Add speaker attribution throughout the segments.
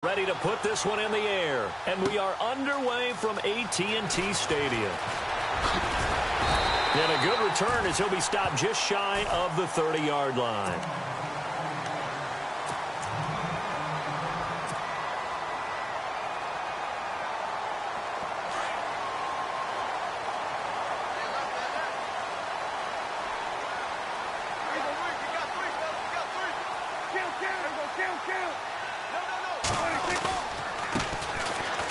Speaker 1: Ready to put this one in the air. And we are underway from AT&T Stadium. And a good return as he'll be stopped just shy of the 30-yard line.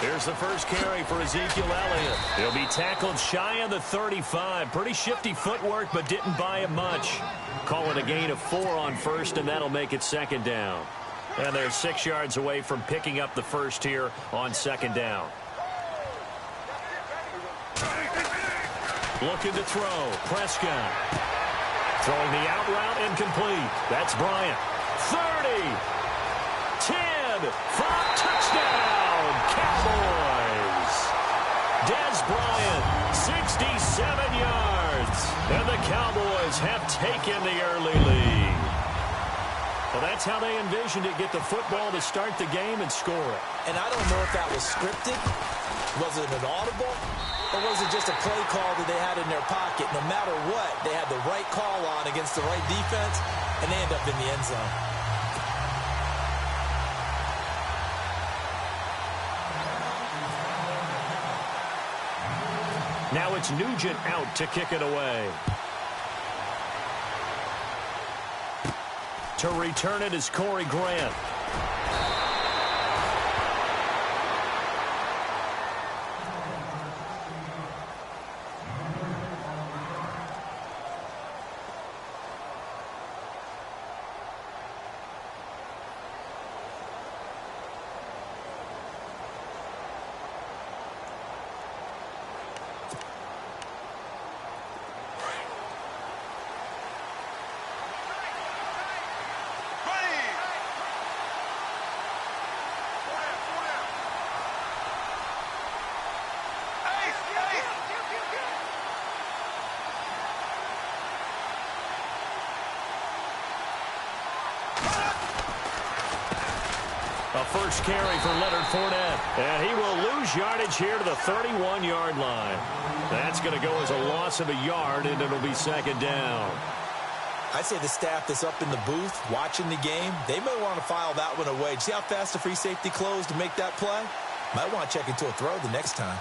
Speaker 1: Here's the first carry for Ezekiel Elliott. He'll be tackled shy of the 35. Pretty shifty footwork, but didn't buy him much. Call it a gain of 4 on first, and that'll make it second down. And they're 6 yards away from picking up the first here on second down. Looking to throw. Prescott. Throwing the out route incomplete. That's Bryant. 30. 10. 5. Touchdown. Cowboys. Dez Bryant, 67 yards. And the Cowboys have taken the early lead. Well, that's how they envisioned it. Get the football to start the game and score it.
Speaker 2: And I don't know if that was scripted. Was it an audible? Or was it just a play call that they had in their pocket? No matter what, they had the right call on against the right defense, and they end up in the end zone.
Speaker 1: Now it's Nugent out to kick it away. To return it is Corey Grant. A first carry for Leonard Fournette. And he will lose yardage here to the 31-yard line. That's going to go as a loss of a yard, and it'll be second down.
Speaker 2: I'd say the staff that's up in the booth watching the game, they may want to file that one away. See how fast the free safety closed to make that play? Might want to check into a throw the next time.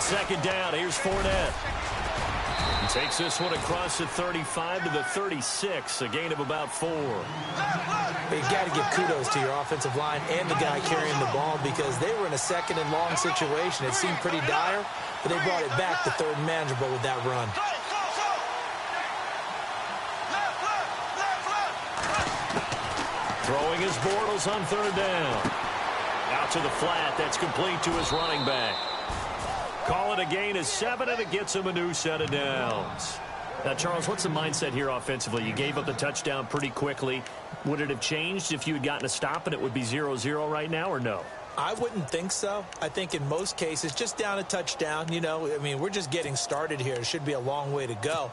Speaker 1: Second down, here's Fournette. He takes this one across the 35 to the 36, a gain of about 4.
Speaker 2: You got to give kudos to your offensive line and the guy carrying the ball because they were in a second and long situation. It seemed pretty dire, but they brought it back to third and manageable with that run.
Speaker 1: Throwing his Bortles on third down. Out to the flat, that's complete to his running back. Call it a gain of 7, and it gets him a new set of downs. Now, Charles, what's the mindset here offensively? You gave up the touchdown pretty quickly. Would it have changed if you had gotten a stop and it would be 0-0 right now, or no?
Speaker 2: I wouldn't think so. I think in most cases, just down a touchdown, you know, I mean, we're just getting started here. It should be a long way to go.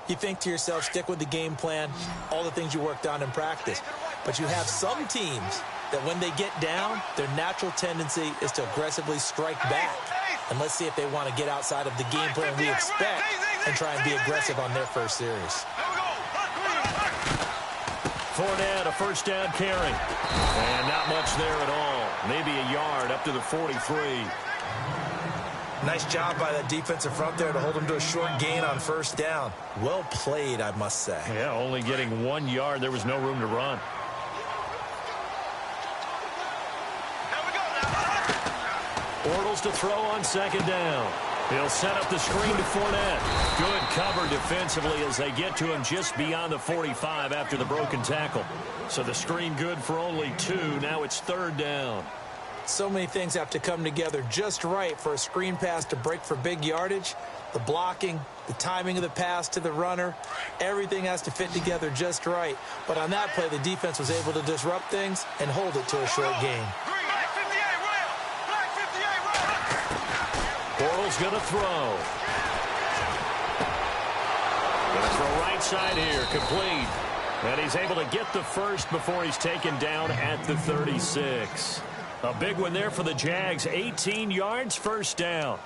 Speaker 2: You think to yourself, stick with the game plan, all the things you worked on in practice. But you have some teams that when they get down, their natural tendency is to aggressively strike back. And let's see if they want to get outside of the game plan we expect and try and be aggressive on their first series.
Speaker 1: Fournette, a first down carry. And not much there at all. Maybe a yard up to the 43.
Speaker 2: Nice job by that defensive front there to hold him to a short gain on first down. Well played, I must say.
Speaker 1: Yeah, only getting 1 yard. There was no room to run. Bortles to throw on second down. He'll set up the screen to Fournette. Good cover defensively as they get to him just beyond the 45 after the broken tackle. So the screen good for only 2. Now it's third down.
Speaker 2: So many things have to come together just right for a screen pass to break for big yardage. The blocking, the timing of the pass to the runner, everything has to fit together just right. But on that play, the defense was able to disrupt things and hold it to a short gain.
Speaker 1: Bortles going to throw. Going to throw right side here, complete. And he's able to get the first before he's taken down at the 36. A big one there for the Jags. 18 yards, first down.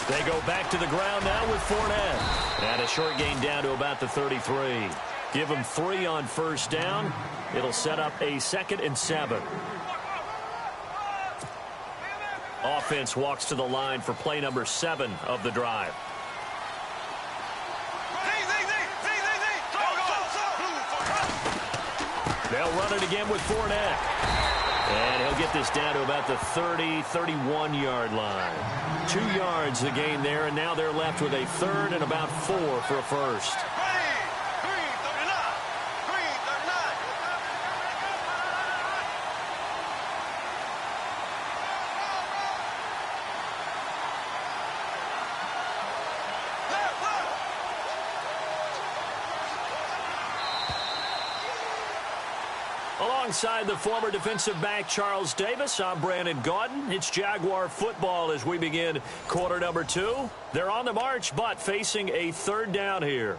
Speaker 1: They go back to the ground now with Fournette. And a short gain down to about the 33. Give him 3 on first down. It'll set up a 2nd and 7. Offense walks to the line for play number 7 of the drive. They'll run it again with Fournette. And he'll get this down to about the 30, 31-yard line. 2 yards the gain there, and now they're left with a 3rd and about 4 for a first. Alongside the former defensive back Charles Davis, I'm Brandon Gaudin. It's Jaguar football as we begin quarter number 2. They're on the march, but facing a 3rd down here.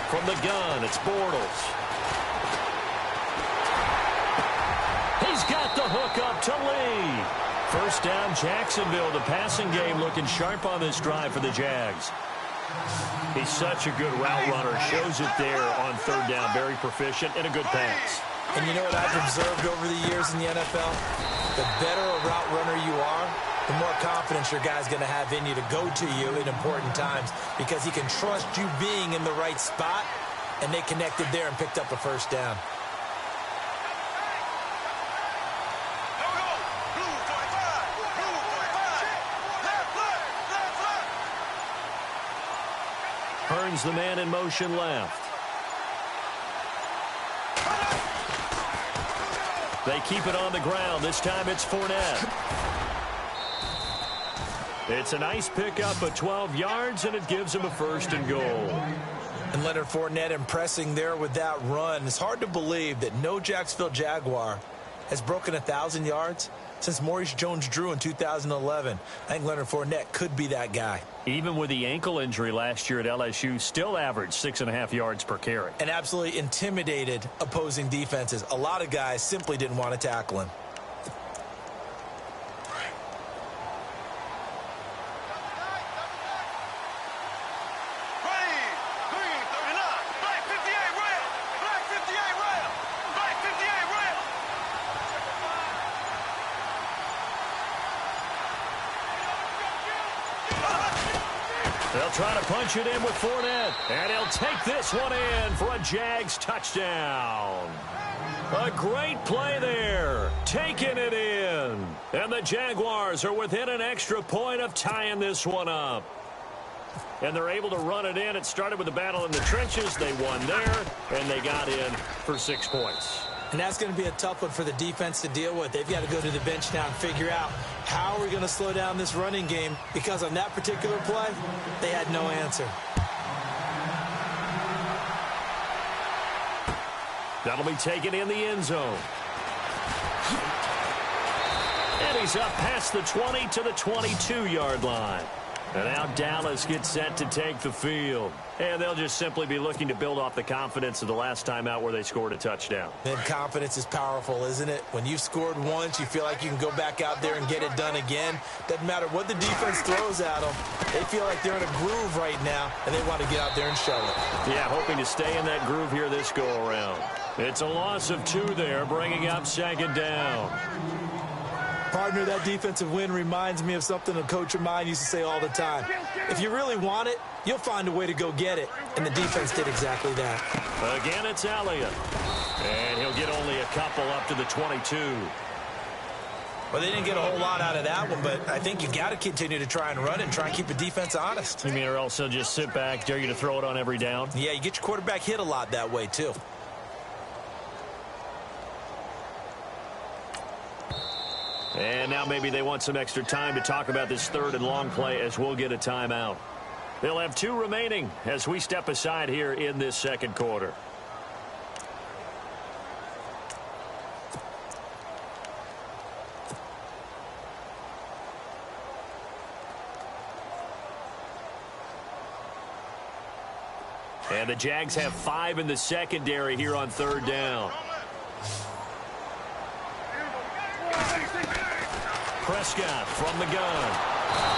Speaker 1: From the gun, it's Bortles. He's got the hook up to Lee. First down, Jacksonville. The passing game looking sharp on this drive for the Jags. He's such a good route runner. Shows it there on 3rd down. Very proficient and a good pass.
Speaker 2: And you know what I've observed over the years in the NFL? The better a route runner you are, the more confidence your guy's going to have in you to go to you in important times because he can trust you being in the right spot, and they connected there and picked up a first down.
Speaker 1: Hearns the man in motion left. They keep it on the ground. This time it's Fournette. It's a nice pickup of 12 yards, and it gives him a 1st and goal.
Speaker 2: And Leonard Fournette impressing there with that run. It's hard to believe that no Jacksonville Jaguar has broken 1,000 yards since Maurice Jones-Drew in 2011. I think Leonard Fournette could be that guy.
Speaker 1: Even with the ankle injury last year at LSU, still averaged 6.5 yards per carry.
Speaker 2: And absolutely intimidated opposing defenses. A lot of guys simply didn't want to tackle him.
Speaker 1: They'll try to punch it in with Fournette. And he'll take this one in for a Jags touchdown. A great play there. Taking it in. And the Jaguars are within an extra point of tying this one up. And they're able to run it in. It started with a battle in the trenches. They won there, and they got in for 6 points.
Speaker 2: And that's going to be a tough one for the defense to deal with. They've got to go to the bench now and figure out how are we going to slow down this running game, because on that particular play, they had no answer.
Speaker 1: That'll be taken in the end zone. And he's up past the 20 to the 22-yard line. And now Dallas gets set to take the field. And they'll just simply be looking to build off the confidence of the last time out where they scored a touchdown.
Speaker 2: And confidence is powerful, isn't it? When you've scored once, you feel like you can go back out there and get it done again. Doesn't matter what the defense throws at them. They feel like they're in a groove right now, and they want to get out there and show it.
Speaker 1: Yeah, hoping to stay in that groove here this go-around. It's a loss of 2 there, bringing up second down.
Speaker 2: Partner, that defensive win reminds me of something a coach of mine used to say all the time. If you really want it, you'll find a way to go get it. And the defense did exactly that.
Speaker 1: Again, it's Elliott. And he'll get only a couple up to the 22.
Speaker 2: Well, they didn't get a whole lot out of that one, but I think you got to continue to try and run and try and keep the defense honest.
Speaker 1: You mean or else they'll just sit back, dare you to throw it on every down?
Speaker 2: Yeah, you get your quarterback hit a lot that way, too.
Speaker 1: And now maybe they want some extra time to talk about this third and long play as we'll get a timeout. They'll have 2 remaining as we step aside here in this second quarter. And the Jags have 5 in the secondary here on third down. Prescott from the gun.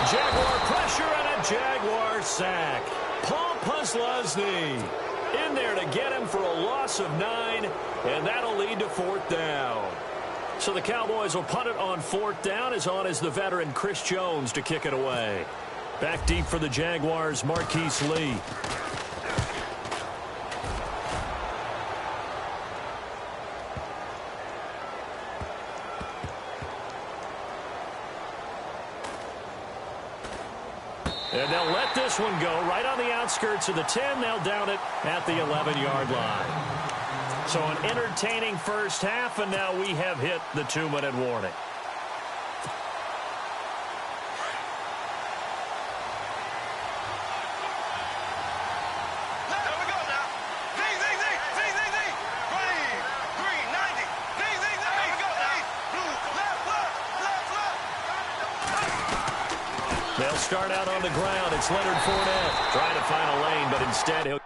Speaker 1: Jaguar pressure and a Jaguar sack. Paul Posluszny in there to get him for a loss of 9, and that'll lead to 4th down. So the Cowboys will punt it on 4th down, as on is the veteran Chris Jones to kick it away. Back deep for the Jaguars, Marquise Lee. And they'll let this one go right on the outskirts of the 10. They'll down it at the 11-yard line. So an entertaining first half, and now we have hit the 2-minute warning. They'll start out on the ground. It's Leonard Fournette trying to find a lane, but instead he'll